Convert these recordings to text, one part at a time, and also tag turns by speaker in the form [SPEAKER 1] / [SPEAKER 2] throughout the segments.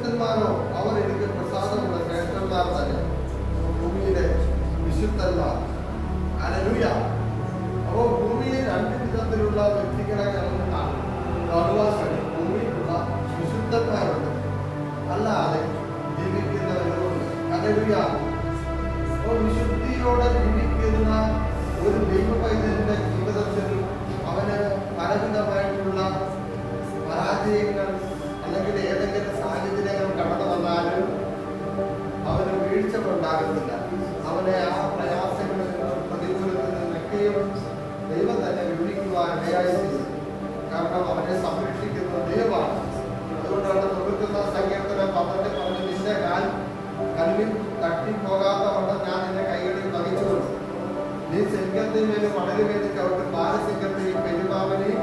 [SPEAKER 1] വിശുദ്ധന്മാരോ അവർ എനിക്ക് പ്രസാദമുള്ള ശ്രേഷ്ഠന്മാർ തന്നെ. ഭൂമിയിലെ വിശുദ്ധന്മാർ. ഹല്ലേലൂയ. അപ്പോൾ ഭൂമിയിൽ രണ്ട് വിധത്തിലുള്ള വ്യക്തികളെ നമുക്ക് കാണുവാൻ കഴിയും. ഭൂമിയിലുള്ള വിശുദ്ധന്മാരുണ്ട്, അല്ലാതെ ജീവിക്കുന്നവരുണ്ട്. ഹല്ലേലൂയ. അപ്പോൾ വിശുദ്ധിയോടെ ജീവിക്കുന്ന ഒരു ദൈവ പൈതലിന്റെ ജീവിതത്തിൽ അവന് പലവിധമായിട്ടുള്ള പരാജയങ്ങൾ അല്ലെങ്കിൽ ഏതെങ്കിലും സാഹചര്യങ്ങൾ കടന്നു വന്നാലും അവന് വീഴ്ചകളുണ്ടാകുന്നില്ല. അവനെ ആ പ്രയാസങ്ങളിൽ നിന്നും പ്രതികൂലത്തിൽ നിന്നൊക്കെയും ദൈവം തന്നെ വിടുവിക്കുവാൻ ഇടയായി ചെയ്തു. കാരണം അവനെ സംരക്ഷിക്കുന്ന ദൈവമാണ്. അതുകൊണ്ടാണ് നിർത്തുന്ന സങ്കീർത്തനം 12 പറഞ്ഞ്, നിന്റെ കാൽ കല്ലിൽ തട്ടിപ്പോകാത്ത വണ്ണം ഞാൻ നിന്റെ കൈകളിൽ വഹിച്ചുകൊള്ളു. നീ സിംഹത്തിന്മേലും മണലുമേലും ചവിട്ടി ബാലസിംഹത്തെയും പെരുമാവനെയും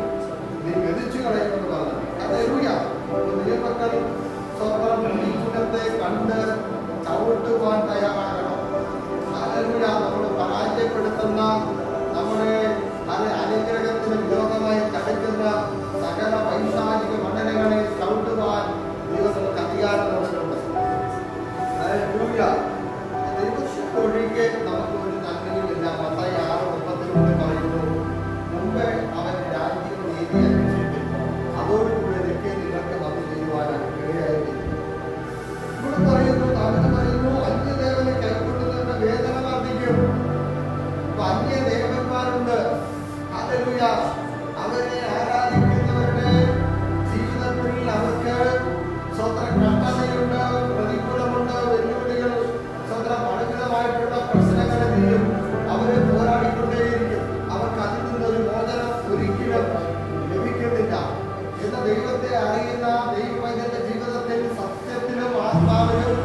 [SPEAKER 1] നീ മെതിച്ചു കളയുമെന്ന് പറഞ്ഞു. ഹല്ലേലൂയ. ദൈവമക്കൾ സ്വന്തം പ്രതികൂലത്തെ കണ്ട് ചവിട്ടുവാൻ തയ്യാറാകണം. ഹല്ലേലൂയ. നമ്മൾ പരാജയപ്പെടുത്തുന്ന നമ്മുടെ അനുഗ്രഹത്തിന് വിരോധമായി ചതിക്കുന്ന സകല വൈശാലിക മണ്ഡലങ്ങളെ ചവിട്ടുവാൻ ദൈവം നമുക്ക് അധികാരം തന്നിട്ടുണ്ട്. ഹല്ലേലൂയ. ദൈവത്തെ ഒഴികെ നമുക്ക് ഒരു നന്മയുമില്ല. മത്തായി 6:33 പറയുന്നു, മുമ്പേ അവൻ രാജ്യവും നീതി അന്വേഷിക്കും, അതോടുകൂടി ഇതൊക്കെ നിങ്ങൾക്ക് വന്നു ചെയ്യുവാനാണ് ഇടയായി. ഇവിടെ പറയുന്നു, ദാവീദ് പറയുന്നു, അന്യദേവനെ കൈക്കൊള്ളുന്നവരുടെ വേദന വർദ്ധിക്കും. അപ്പൊ അന്യദേവന്മാരുണ്ട്. ഹല്ലേലൂയ. അവരെ ആരാധിക്കുന്നവരുടെ ജീവിതത്തിൽ അവർക്ക് സ്വന്തം കഷ്ടതയുണ്ട്, പ്രതികൂലമുണ്ട്, വെല്ലുവിളികൾ, സ്വന്തം പലവിധമായിട്ടുള്ള പ്രശ്നങ്ങളെങ്കിലും അവരെ പോരാടിക്കൊണ്ടേയിരിക്കും. അവർക്ക് അതിൽ നിന്നൊരു മോചനം ഒരിക്കലും ലഭിക്കുന്നില്ല. എന്ന ദൈവത്തെ അറിയുന്ന ദൈവത്തിന്റെ ജീവിതത്തിൽ സത്യത്തിലും ആത്മാവിലും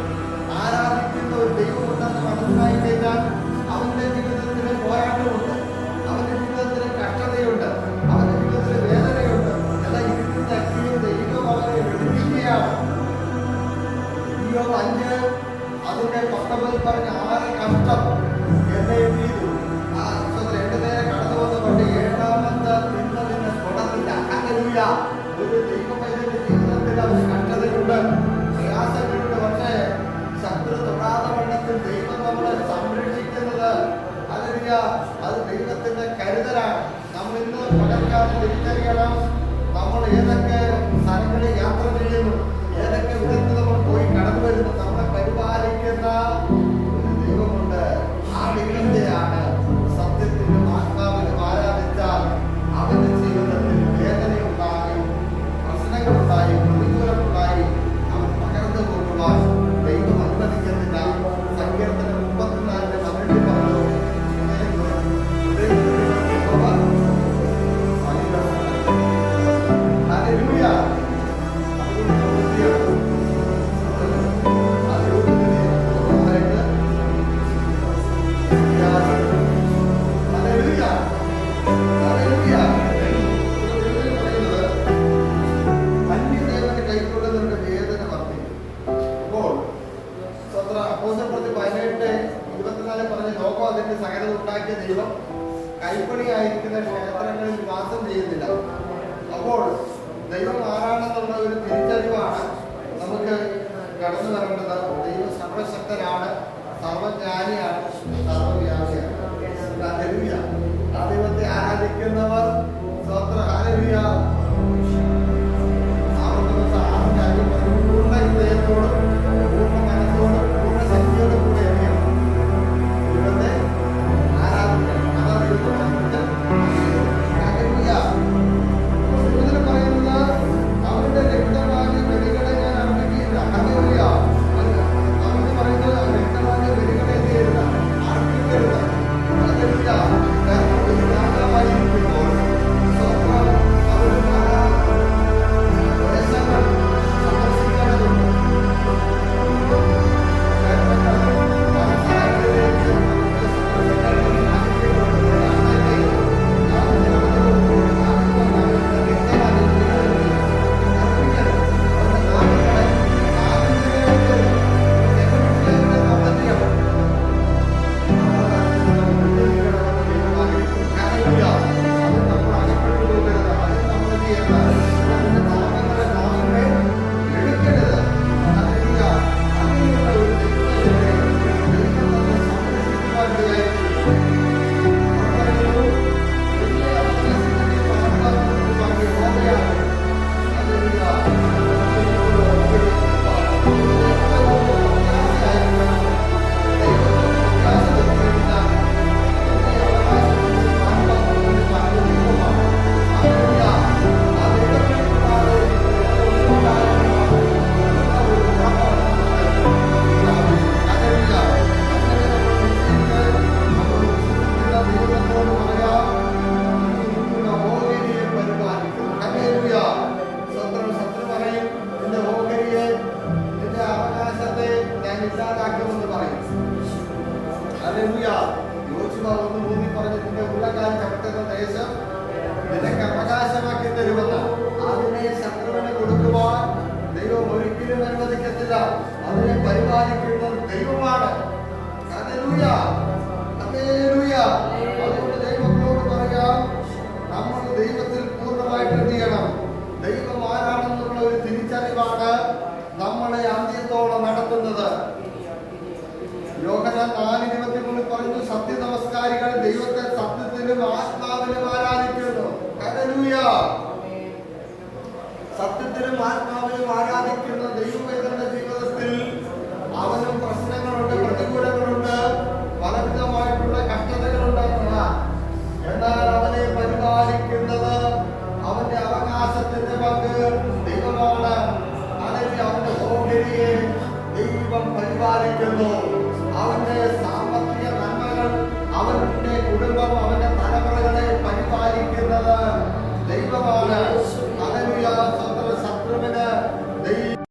[SPEAKER 1] ആരാധിക്കുന്ന ഒരു ദൈവമുണ്ടെന്ന് മനസ്സിലായി കഴിഞ്ഞാൽ അവന്റെ ജീവിതത്തിന് പോരാട്ടമുണ്ട്, അവന്റെ ജീവിതത്തിന് കഷ്ടതയുണ്ട്, അവന്റെ ജീവിതത്തിന് വേദനയുണ്ട്. എന്നാൽ ഇതിനൊക്കെയും ദൈവം അവരെ വിടുവിക്കുകയാണ്. 5 അതിന്റെ 19 പറഞ്ഞ 6 കഷ്ടം എന്നെ ചെയ്തു. ആ ദിവസത്തിൽ 8 നേരം കടന്നു വന്നുകൊണ്ട് 7ാമത്തെ തിന്നതിന് തുടർന്നില്ല. ഹല്ലേലൂയ. ഒരു ദൈവപൈതലിന്റെ ജീവിതത്തിൽ അവന് കഷ്ടതയുണ്ട്, പ്രയാസങ്ങളുണ്ട്. പക്ഷേ ശത്രു തൊടാതെ വണ്ണത്തിൽ ദൈവം നമ്മളെ സംരക്ഷിക്കുന്നത്, ഹല്ലേലൂയ, അത് ദൈവത്തിന്റെ കരുതലാണ്. നമ്മൾ ഇന്ന് പകൽക്കാലം തിരിച്ചറിയണം, നമ്മൾ ഏതൊക്കെ സ്ഥലങ്ങളിൽ യാത്ര ചെയ്യുന്നു, ഏതൊക്കെ വിധത്തിൽ നമ്മൾ പോയി കടന്നു വരുന്നു. നമ്മളെ പരിപാലിക്കുന്ന ഒരു ദൈവമുണ്ട്. ആ ദൈവത്തെയാണ് സത്യത്തിലും ആത്മാവിലും ആരാധിച്ചാൽ അവന്റെ ജീവിതത്തിൽ വേദനയുണ്ടായി, പ്രശ്നങ്ങളുണ്ടായി, പ്രതികൂലമുണ്ടായി അവൻ പകർന്നു പോകുവാൻ ദൈവം അനുവദിക്കുന്നില്ല. സങ്കീർത്തനം 34:18 പറഞ്ഞു, ഹല്ലേലൂയ. അന്യദേവനെ കൈക്കൊള്ളുന്നവരുടെ വേദന വർദ്ധിക്കും. അപ്പോൾ അപ്പോസ്തലപ്രവൃത്തി 18:24 പറഞ്ഞ, ലോകം അതിന്റെ സകലത ഉണ്ടാക്കിയ ദൈവം കൈപ്പണിയായിരിക്കുന്ന ക്ഷേത്രങ്ങളിൽ വാസം ചെയ്യുന്നില്ല. അപ്പോൾ ദൈവം ആരാണെന്നുള്ള ഒരു തിരിച്ചറിവാണ് നമുക്ക് കടന്നു വരേണ്ടത്. ദൈവം സർവശക്തനാണ്, സർവജ്ഞാനിയാണ്, സർവവ്യാപിയാണ്. ഹല്ലേലൂയ. ആ ദൈവത്തെ ആരാധിക്കുന്നവർ ഹല്ലേലൂയ പൂർണ്ണ ഹൃദയത്തോടും പൂർണ്ണ മനസ്സോടും പൂർണ്ണ ശക്തിയോടും കൂടെ ദൈവത്തെ ആരാധിക്കണം. അതാണ് ദൈവത്തെ പറയുന്നത്, അവരുടെ രക്തവാദി ബലികളെ ഞാൻ അർപ്പിക്കില്ല. ഹല്ലേലൂയ. അവര് പറയുന്നത് രക്തവാദി ബലികളെ അർപ്പിക്കരുത്. ഹല്ലേലൂയ. കാരണം ഒരു രാജാവായിരിക്കുമ്പോൾ ഒരിക്കലും അനുവദിക്കത്തില്ല. അതിനെ പരിപാലിക്കുന്നത് ദൈവമാണ്. Hallelujah, hallelujah. അതുകൊണ്ട് ദൈവങ്ങളോട് പറയാം, നമ്മൾ ദൈവത്തിൽ പൂർണ്ണമായിട്ട് എന്ത് ചെയ്യണം? ദൈവം ആരാണെന്നുള്ള ഒരു തിരിച്ചറിവാണ് നമ്മളെ അന്ത്യത്തോടെ നടത്തുന്നത്. യോഹന്നാൻ 4:23 പറഞ്ഞു, സത്യ നമസ്കാരികൾ ദൈവത്തെ സത്യത്തിലും ആത്മാവിലും ആരാധിക്കുന്നു. ഹല്ലേലൂയ. സത്യത്തിലും ആത്മാവിലും ആരാധിക്കുന്ന ദൈവവേദന്റെ ജീവിതത്തിൽ അവനും പ്രശ്നങ്ങളുണ്ട്, പ്രതികൂലങ്ങളുണ്ട്, പലവിധമായിട്ടുള്ള കഷ്ടതകളുണ്ടെന്നതാണ്. എന്നാൽ അവനെ പരിപാലിക്കുന്നത്, അവന്റെ അവകാശത്തിന്റെ പങ്ക് ദൈവമാണ്. അല്ലെങ്കിൽ അവന്റെ ഓഹരിയെ ദൈവം പരിപാലിക്കുന്നു. അവന്റെ സാമ്പത്തിക നന്മകൾ, അവന്റെ കുടുംബം, അവന്റെ തലമുറകളെ പരിപാലിക്കുന്നത് ദൈവമാണ്. ഹല്ലേലൂയ.